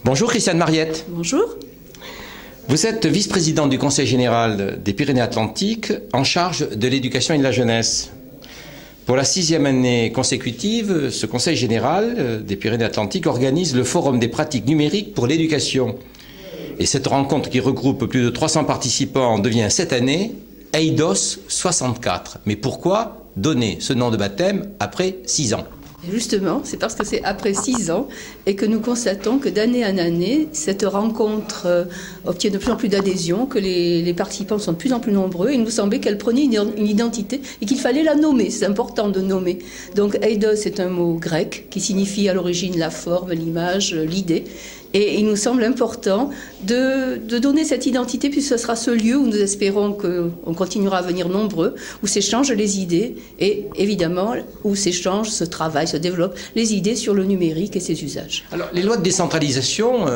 Bonjour Christiane Mariette. Bonjour. Vous êtes vice-présidente du Conseil général des Pyrénées-Atlantiques en charge de l'éducation et de la jeunesse. Pour la 6e année consécutive, ce Conseil général des Pyrénées-Atlantiques organise le Forum des pratiques numériques pour l'éducation. Et cette rencontre qui regroupe plus de 300 participants devient cette année EIDOS 64. Mais pourquoi donner ce nom de baptême après 6 ans ? Justement, c'est parce que c'est après 6 ans et que nous constatons que d'année en année, cette rencontre obtient de plus en plus d'adhésion, que les participants sont de plus en plus nombreux. Il nous semblait qu'elle prenait une identité et qu'il fallait la nommer. C'est important de nommer. Donc, eidos, c'est un mot grec qui signifie à l'origine la forme, l'image, l'idée. Et il nous semble important de donner cette identité, puisque ce sera ce lieu où nous espérons qu'on continuera à venir nombreux, où s'échangent les idées et évidemment où s'échangent, se travaillent, se développent les idées sur le numérique et ses usages. Alors, les lois de décentralisation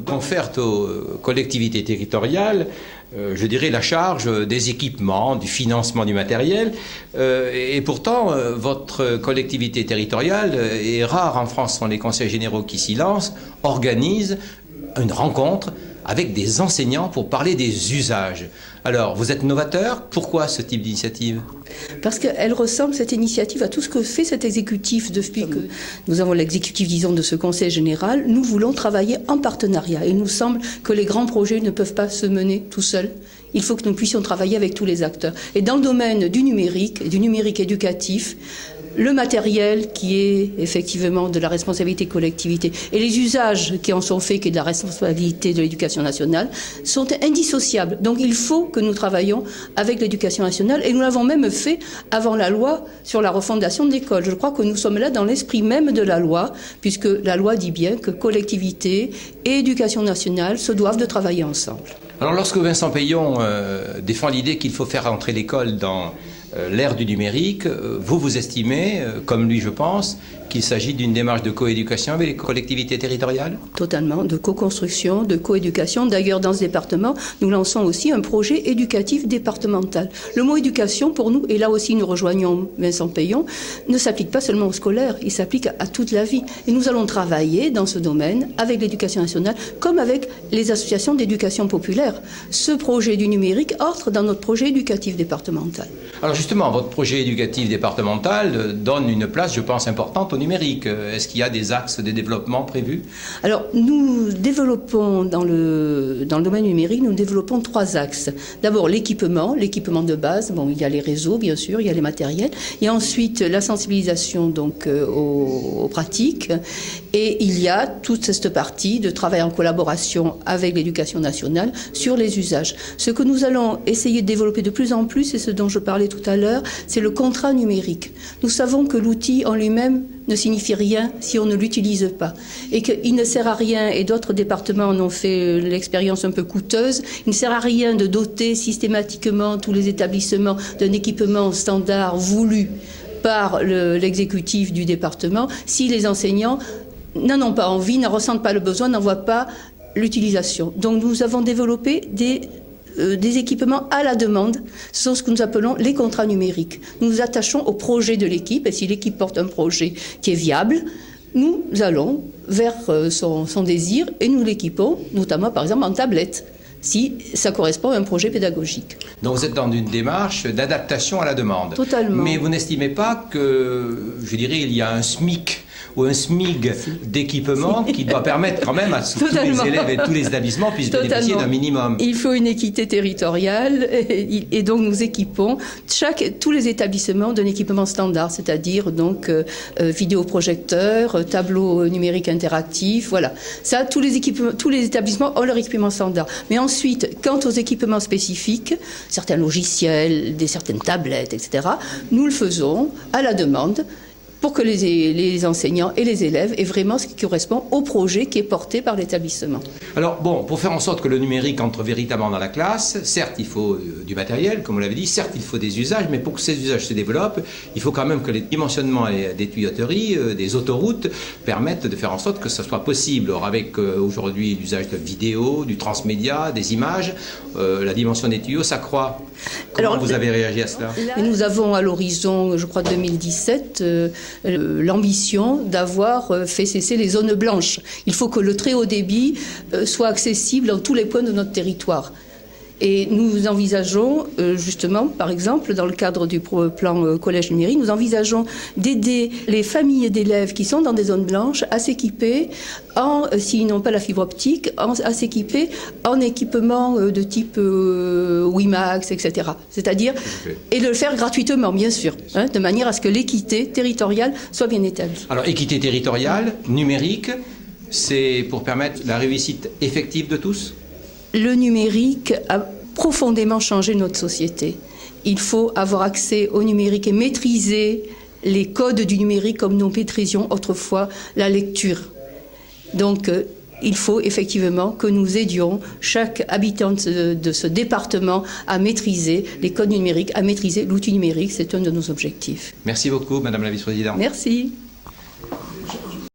confèrent aux collectivités territoriales, je dirais, la charge des équipements, du financement du matériel. Et pourtant, votre collectivité territoriale, et rare en France sont les conseils généraux qui s'y lancent, organise une rencontre avec des enseignants pour parler des usages. Alors, vous êtes novateur. Pourquoi ce type d'initiative ? Parce qu'elle ressemble, cette initiative, à tout ce que fait cet exécutif. Depuis que nous avons l'exécutif, disons, de ce Conseil général, nous voulons travailler en partenariat. Il nous semble que les grands projets ne peuvent pas se mener tout seuls. Il faut que nous puissions travailler avec tous les acteurs. Et dans le domaine du numérique éducatif, le matériel qui est effectivement de la responsabilité collectivité et les usages qui en sont faits, qui est de la responsabilité de l'éducation nationale, sont indissociables. Donc il faut que nous travaillions avec l'éducation nationale et nous l'avons même fait avant la loi sur la refondation de l'école. Je crois que nous sommes là dans l'esprit même de la loi, puisque la loi dit bien que collectivité et éducation nationale se doivent de travailler ensemble. Alors lorsque Vincent Peillon défend l'idée qu'il faut faire entrer l'école dans l'ère du numérique, vous estimez, comme lui je pense, qu'il s'agit d'une démarche de coéducation avec les collectivités territoriales ? Totalement, de co-construction, de coéducation. D'ailleurs, dans ce département, nous lançons aussi un projet éducatif départemental. Le mot éducation, pour nous, et là aussi nous rejoignons Vincent Peillon, ne s'applique pas seulement au scolaire, il s'applique à toute la vie. Et nous allons travailler dans ce domaine avec l'éducation nationale, comme avec les associations d'éducation populaire. Ce projet du numérique entre dans notre projet éducatif départemental. Alors justement, votre projet éducatif départemental donne une place, je pense, importante au numérique. Est-ce qu'il y a des axes de développement prévus ? Alors, nous développons dans le domaine numérique, nous développons 3 axes. D'abord, l'équipement de base. Bon, il y a les réseaux, bien sûr, il y a les matériels. Il y a ensuite la sensibilisation donc aux pratiques. Et il y a toute cette partie de travail en collaboration avec l'éducation nationale sur les usages. Ce que nous allons essayer de développer de plus en plus, et ce dont je parlais tout à l'heure, c'est le contrat numérique. Nous savons que l'outil en lui-même ne signifie rien si on ne l'utilise pas. Et qu'il ne sert à rien, et d'autres départements en ont fait l'expérience un peu coûteuse, il ne sert à rien de doter systématiquement tous les établissements d'un équipement standard voulu par l'exécutif du département si les enseignants n'en ont pas envie, n'en ressentent pas le besoin, n'en voient pas l'utilisation. Donc nous avons développé des équipements à la demande. Ce sont ce que nous appelons les contrats numériques. Nous nous attachons au projet de l'équipe et si l'équipe porte un projet qui est viable, nous allons vers son désir et nous l'équipons, notamment par exemple en tablette, si ça correspond à un projet pédagogique. Donc vous êtes dans une démarche d'adaptation à la demande. Totalement. Mais vous n'estimez pas que, je dirais, il y a un SMIC ou un SMIG d'équipement qui doit permettre quand même à tous les élèves et tous les établissements puissent bénéficier d'un minimum. Il faut une équité territoriale et donc nous équipons tous les établissements d'un équipement standard, c'est-à-dire donc vidéoprojecteur, tableau numérique interactif, voilà. Ça, tous les établissements ont leur équipement standard. Mais ensuite, quant aux équipements spécifiques, certains logiciels, certaines tablettes, etc., nous le faisons à la demande pour que les enseignants et les élèves aient vraiment ce qui correspond au projet qui est porté par l'établissement. Alors bon, pour faire en sorte que le numérique entre véritablement dans la classe, certes il faut du matériel, comme vous l'avez dit, certes il faut des usages, mais pour que ces usages se développent, il faut quand même que les dimensionnements des tuyauteries, des autoroutes, permettent de faire en sorte que ce soit possible. Or avec aujourd'hui l'usage de vidéos, du transmédia, des images, la dimension des tuyaux s'accroît. Comment vous avez réagi à cela ? Nous avons à l'horizon, je crois 2017, l'ambition d'avoir fait cesser les zones blanches. Il faut que le très haut débit soit accessible dans tous les points de notre territoire. Et nous envisageons, justement, par exemple, dans le cadre du plan collège numérique, nous envisageons d'aider les familles d'élèves qui sont dans des zones blanches à s'équiper, s'ils n'ont pas la fibre optique, à s'équiper en équipement de type WiMAX, etc. C'est-à-dire, et de le faire gratuitement, bien sûr, de manière à ce que l'équité territoriale soit bien établie. Alors, équité territoriale, numérique, c'est pour permettre la réussite effective de tous ? Le numérique a profondément changé notre société. Il faut avoir accès au numérique et maîtriser les codes du numérique comme nous maîtrisions autrefois la lecture. Donc, il faut effectivement que nous aidions chaque habitant de ce département à maîtriser les codes numériques, à maîtriser l'outil numérique. C'est un de nos objectifs. Merci beaucoup, Madame la Vice-Présidente. Merci.